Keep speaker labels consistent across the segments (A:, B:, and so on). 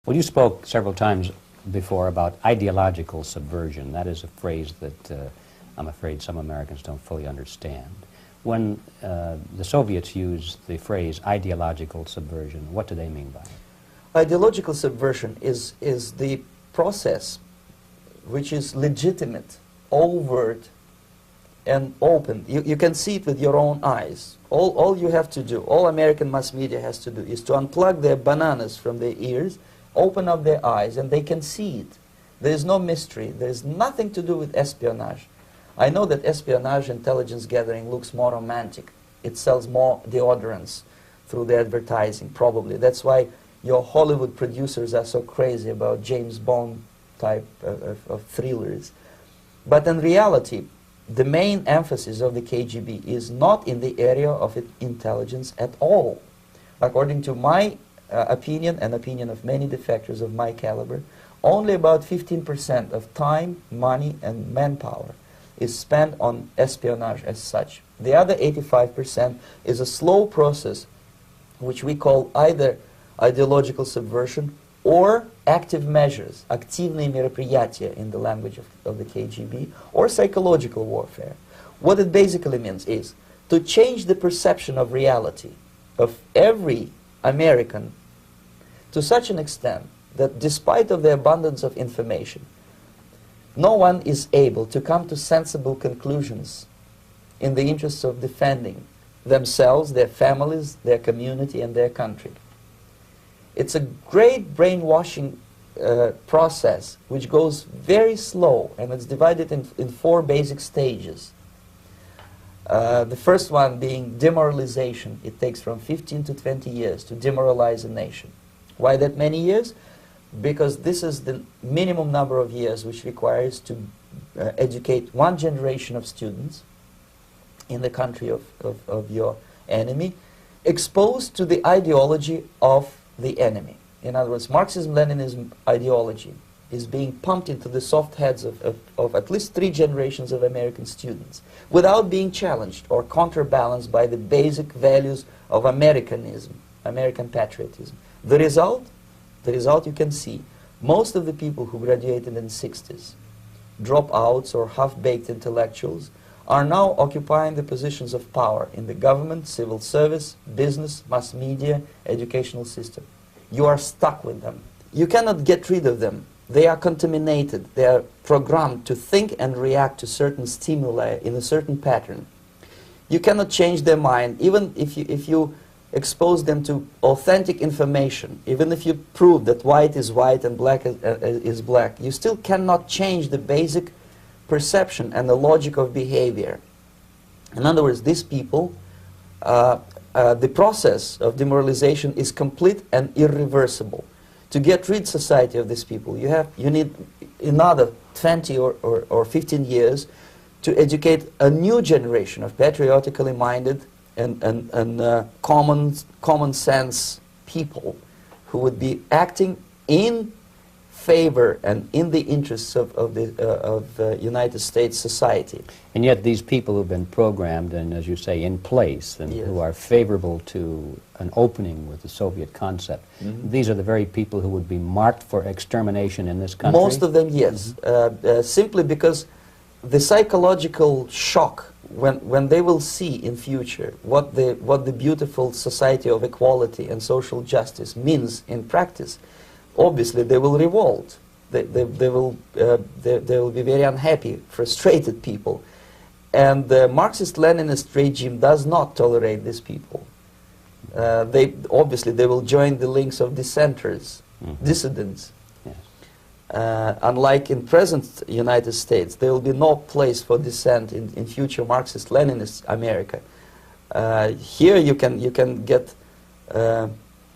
A: Well, you spoke several times before about ideological subversion. That is a phrase that I'm afraid some Americans don't fully understand. When the Soviets used the phrase ideological subversion, what do they mean by it?
B: Ideological subversion is the process which is legitimate, overt, and open. You can see it with your own eyes. All you have to do, all American mass media has to do, is to unplug their bananas from their ears, open up their eyes, and they can see it. There is no mystery. There is nothing to do with espionage. I know that espionage intelligence gathering looks more romantic. It sells more deodorants through the advertising, probably. That's why your Hollywood producers are so crazy about James Bond type of thrillers. But in reality, the main emphasis of the KGB is not in the area of intelligence at all. According to my opinion and opinion of many defectors of my caliber, only about 15% of time, money, and manpower is spent on espionage as such. The other 85% is a slow process which we call either ideological subversion or active measures, активные мероприятия in the language of the KGB, or psychological warfare. What it basically means is to change the perception of reality of every American to such an extent that despite of the abundance of information, no one is able to come to sensible conclusions in the interests of defending themselves, their families, their community, and their country. It's a great brainwashing process which goes very slow, and it's divided in 4 basic stages. The first one being demoralization. It takes from 15 to 20 years to demoralize a nation. Why that many years? Because this is the minimum number of years which requires to educate one generation of students in the country of your enemy, exposed to the ideology of the enemy. In other words, Marxism-Leninism ideology is being pumped into the soft heads of at least 3 generations of American students without being challenged or counterbalanced by the basic values of Americanism, American patriotism. The result you can see. Most of the people who graduated in the 60s, dropouts or half-baked intellectuals, are now occupying the positions of power in the government, civil service, business, mass media, educational system. You are stuck with them. You cannot get rid of them. They are contaminated. They are programmed to think and react to certain stimuli in a certain pattern. You cannot change their mind, even if you expose them to authentic information, even if you prove that white is white and black is black, you still cannot change the basic perception and the logic of behavior. In other words, these people, the process of demoralization is complete and irreversible. To get rid society of these people, you need another 20 or 15 years to educate a new generation of patriotically minded and common sense people who would be acting in favor and in the interests of United States society.
A: And yet these people who've been programmed and, as you say, in place and who are favorable to an opening with the Soviet concept, these are the very people who would be marked for extermination in this country?
B: Most of them, yes. Simply because the psychological shock when they will see in future what the beautiful society of equality and social justice means in practice, obviously they will revolt. They will be very unhappy, frustrated people. And the Marxist-Leninist regime does not tolerate these people. Obviously they will join the links of dissenters, dissidents. Unlike in present United States, there will be no place for dissent in future Marxist-Leninist America. Here you can get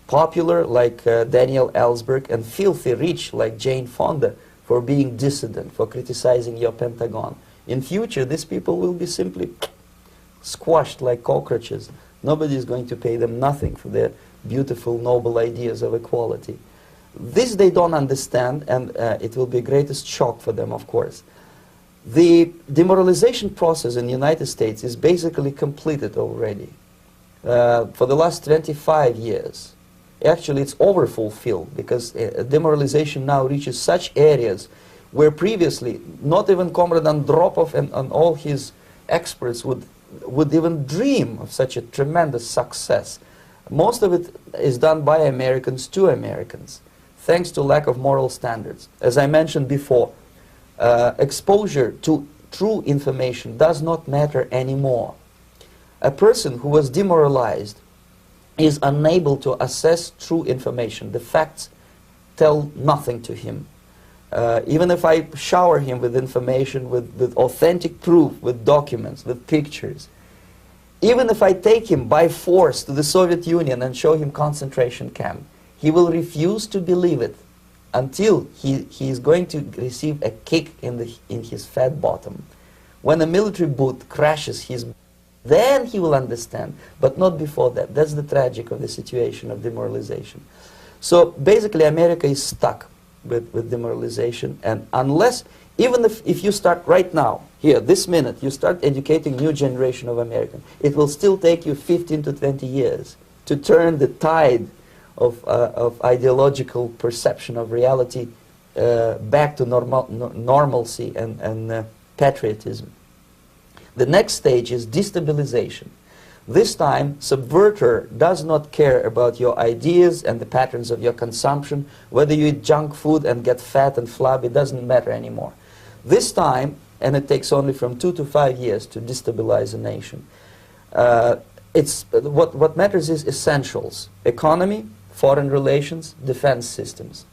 B: popular like Daniel Ellsberg and filthy rich like Jane Fonda for being dissident, for criticizing your Pentagon. In future, these people will be simply squashed like cockroaches. Nobody is going to pay them nothing for their beautiful, noble ideas of equality. This they don't understand, and it will be a greatest shock for them, of course. The demoralization process in the United States is basically completed already. For the last 25 years, actually it's overfulfilled, because demoralization now reaches such areas where previously not even Comrade Andropov and all his experts would even dream of such a tremendous success. Most of it is done by Americans to Americans, thanks to lack of moral standards. As I mentioned before, exposure to true information does not matter anymore. A person who was demoralized is unable to assess true information. The facts tell nothing to him. Even if I shower him with information, with authentic proof, with documents, with pictures, even if I take him by force to the Soviet Union and show him concentration camp, he will refuse to believe it until he is going to receive a kick in his fat bottom. When a military boot crashes his, then he will understand, but not before that. That's the tragic of the situation of demoralization. So basically America is stuck with demoralization, and unless, even if you start right now, here, this minute, you start educating new generation of Americans, it will still take you 15 to 20 years to turn the tide of ideological perception of reality back to normalcy and patriotism. The next stage is destabilization. This time, subverter does not care about your ideas and the patterns of your consumption. Whether you eat junk food and get fat and flabby, it doesn't matter anymore. This time, and it takes only from 2 to 5 years to destabilize a nation, what matters is essentials: economy, foreign relations, defense systems.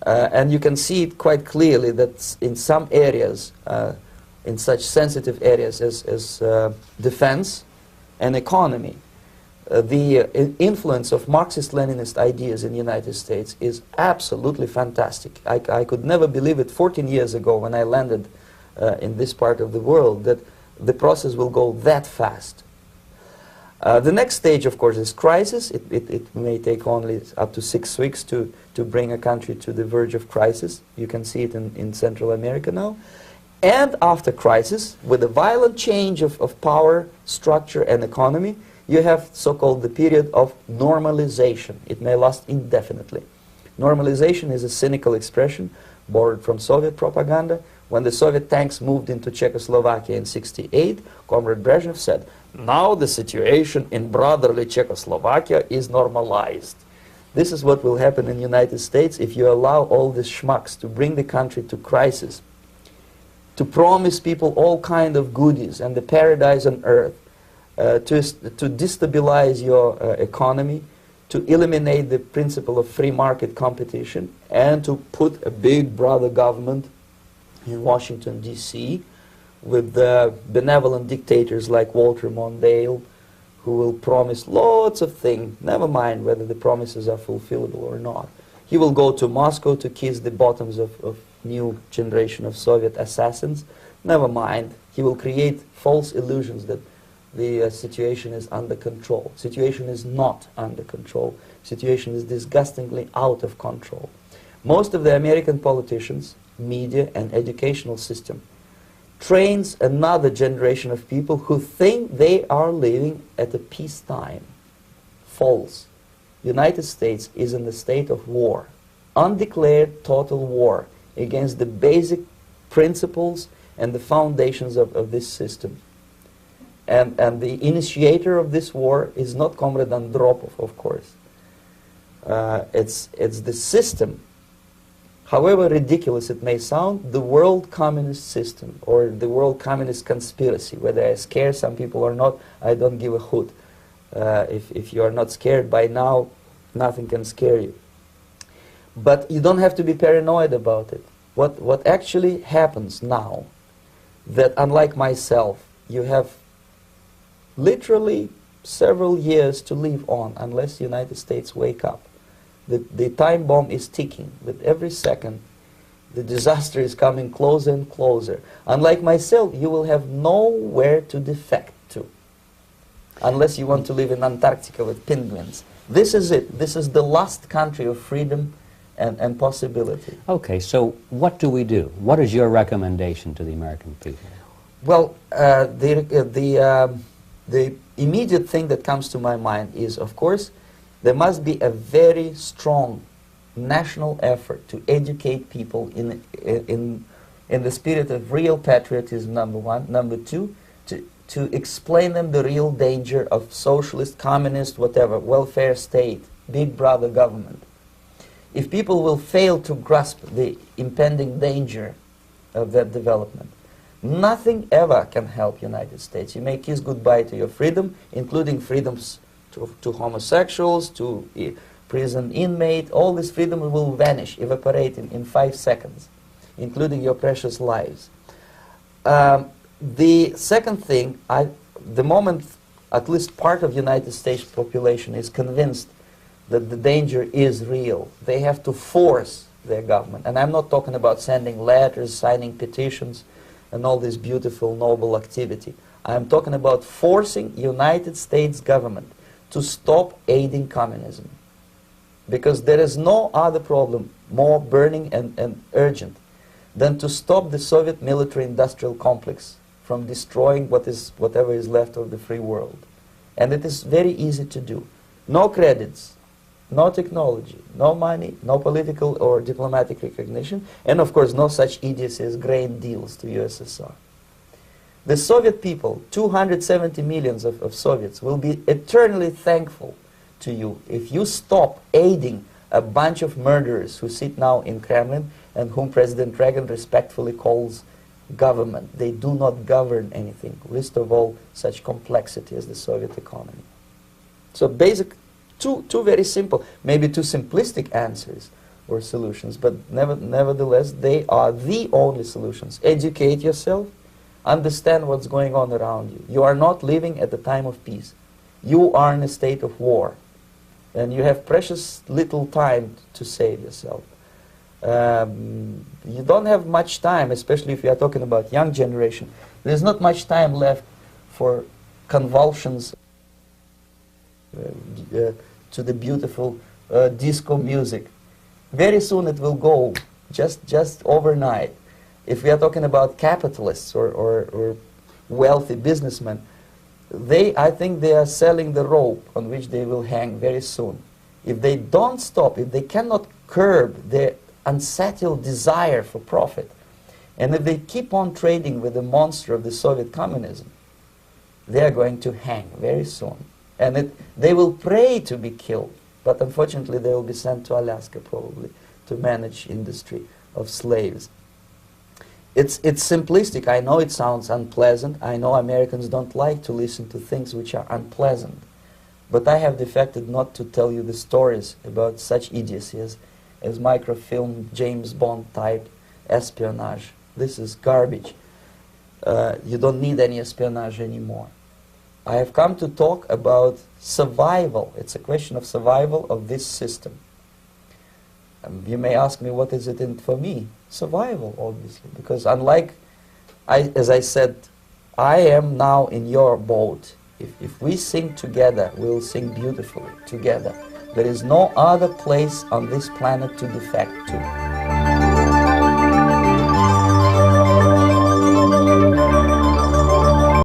B: And you can see it quite clearly that in some areas, in such sensitive areas as defense and economy, the influence of Marxist-Leninist ideas in the United States is absolutely fantastic. I could never believe it 14 years ago when I landed in this part of the world, that the process will go that fast. The next stage, of course, is crisis. It may take only up to 6 weeks to bring a country to the verge of crisis. You can see it in Central America now. And after crisis, with a violent change of power, structure, and economy, you have so-called the period of normalization. It may last indefinitely. Normalization is a cynical expression borrowed from Soviet propaganda. When the Soviet tanks moved into Czechoslovakia in '68, Comrade Brezhnev said, "Now the situation in brotherly Czechoslovakia is normalized." This is what will happen in the United States if you allow all these schmucks to bring the country to crisis, to promise people all kind of goodies and the paradise on earth, to destabilize your economy, to eliminate the principle of free market competition, and to put a big brother government in Washington, D.C., with benevolent dictators like Walter Mondale, who will promise lots of things, never mind whether the promises are fulfillable or not. He will go to Moscow to kiss the bottoms of new generation of Soviet assassins. Never mind. He will create false illusions that the situation is under control. Situation is not under control. Situation is disgustingly out of control. Most of the American politicians, media, and educational system trains another generation of people who think they are living at a peacetime. False. United States is in the state of war, undeclared total war against the basic principles and the foundations of this system. And the initiator of this war is not Comrade Andropov, of course. It's the system. However ridiculous it may sound, the world communist system or the world communist conspiracy, whether I scare some people or not, I don't give a hoot. If you are not scared by now, nothing can scare you. But you don't have to be paranoid about it. What actually happens now, that unlike myself, you have literally several years to live on unless the United States wake up. The time bomb is ticking. With every second, the disaster is coming closer and closer. Unlike myself, you will have nowhere to defect to, unless you want to live in Antarctica with penguins. This is it. This is the last country of freedom and possibility.
A: Okay, so what do we do? What is your recommendation to the American people?
B: Well, the immediate thing that comes to my mind is, of course, There must be a very strong national effort to educate people in the spirit of real patriotism, number one. Number two, to explain them the real danger of socialist, communist, whatever, welfare state, big brother government. If people will fail to grasp the impending danger of that development, nothing ever can help United States. You may kiss goodbye to your freedom, including freedoms to homosexuals, to prison inmate. All this freedom will vanish, evaporate in 5 seconds, including your precious lives. The second thing, the moment at least part of United States population is convinced that the danger is real, they have to force their government. And I'm not talking about sending letters, signing petitions, and all this beautiful, noble activity. I'm talking about forcing United States government to stop aiding communism. Because there is no other problem more burning and urgent than to stop the Soviet military-industrial complex from destroying whatever is left of the free world. And it is very easy to do. No credits, no technology, no money, no political or diplomatic recognition, and of course no such idiocy as grain deals to USSR. The Soviet people, 270 millions of Soviets, will be eternally thankful to you if you stop aiding a bunch of murderers who sit now in Kremlin and whom President Reagan respectfully calls government. They do not govern anything, least of all such complexity as the Soviet economy. So basic, two very simple, maybe too simplistic answers or solutions, but nevertheless they are the only solutions. Educate yourself, understand what's going on around you. You are not living at the time of peace. You are in a state of war, and you have precious little time to save yourself. You don't have much time, especially if you are talking about young generation. There's not much time left for convulsions to the beautiful disco music. Very soon it will go, just overnight. If we are talking about capitalists or wealthy businessmen, I think they are selling the rope on which they will hang very soon. If they don't stop, if they cannot curb their unsettled desire for profit, and if they keep on trading with the monster of the Soviet communism, they are going to hang very soon. And they will pray to be killed, but unfortunately they will be sent to Alaska probably to manage industry of slaves. It's simplistic. I know it sounds unpleasant. I know Americans don't like to listen to things which are unpleasant. But I have defected not to tell you the stories about such idiocy as microfilm, James Bond type espionage. This is garbage. You don't need any espionage anymore. I have come to talk about survival. It's a question of survival of this system. You may ask me, what is it in for me? Survival, obviously, because unlike, as I said, I am now in your boat. If we sing together, we'll sing beautifully together. There is no other place on this planet to defect to.